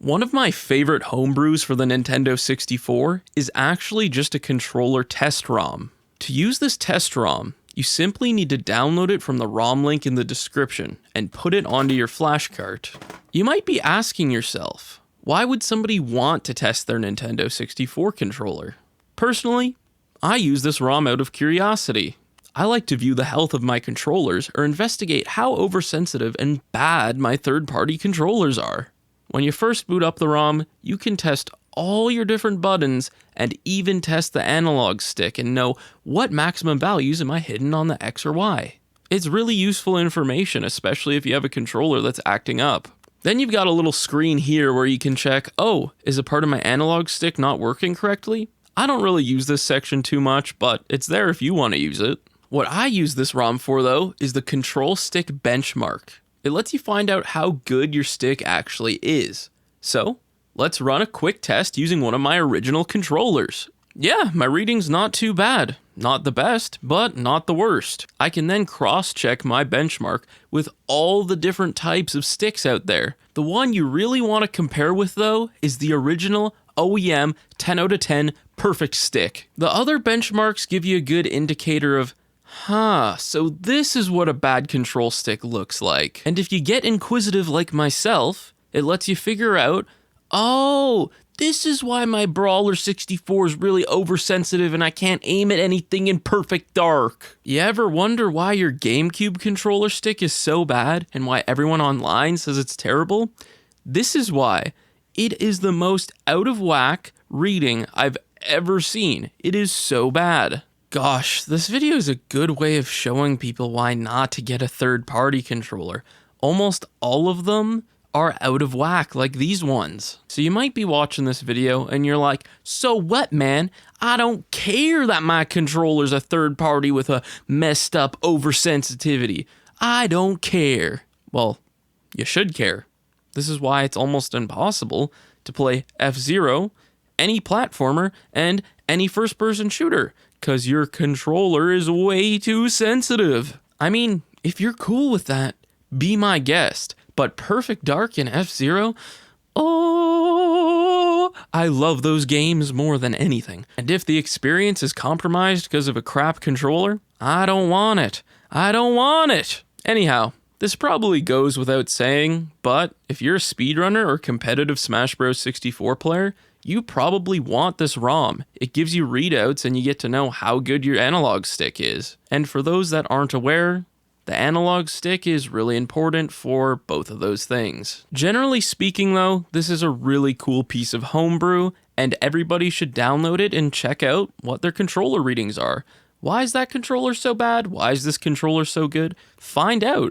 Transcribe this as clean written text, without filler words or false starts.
One of my favorite homebrews for the Nintendo 64 is actually just a controller test ROM. To use this test ROM, you simply need to download it from the ROM link in the description and put it onto your flash cart. You might be asking yourself, why would somebody want to test their Nintendo 64 controller? Personally, I use this ROM out of curiosity. I like to view the health of my controllers or investigate how oversensitive and bad my third-party controllers are. When you first boot up the ROM, you can test all your different buttons and even test the analog stick and know what maximum values am I hitting on the X or Y. It's really useful information, especially if you have a controller that's acting up. Then you've got a little screen here where you can check, oh, is a part of my analog stick not working correctly? I don't really use this section too much, but it's there if you want to use it. What I use this ROM for, though, is the control stick benchmark. It lets you find out how good your stick actually is. So, let's run a quick test using one of my original controllers. Yeah, my reading's not too bad. Not the best, but not the worst. I can then cross-check my benchmark with all the different types of sticks out there. The one you really want to compare with, though, is the original OEM 10 out of 10 perfect stick. The other benchmarks give you a good indicator of, so this is what a bad control stick looks like. And if you get inquisitive like myself, it lets you figure out, oh, this is why my Brawler 64 is really oversensitive and I can't aim at anything in perfect dark. You ever wonder why your GameCube controller stick is so bad and why everyone online says it's terrible? This is why. It is the most out of whack reading I've ever seen. It is so bad. Gosh, this video is a good way of showing people why not to get a third-party controller. Almost all of them are out of whack, like these ones. So you might be watching this video and you're like, so what, man? I don't care that my controller's a third party with a messed up oversensitivity. I don't care. Well, you should care. This is why it's almost impossible to play F-Zero, any platformer, and any first-person shooter, because your controller is way too sensitive. I mean, if you're cool with that, be my guest. But Perfect Dark and F-Zero, oh, I love those games more than anything. And if the experience is compromised because of a crap controller, I don't want it. I don't want it. Anyhow, this probably goes without saying, but if you're a speedrunner or competitive Smash Bros. 64 player, you probably want this ROM. It gives you readouts and you get to know how good your analog stick is. And for those that aren't aware, the analog stick is really important for both of those things. Generally speaking though, this is a really cool piece of homebrew and everybody should download it and check out what their controller readings are. Why is that controller so bad? Why is this controller so good? Find out.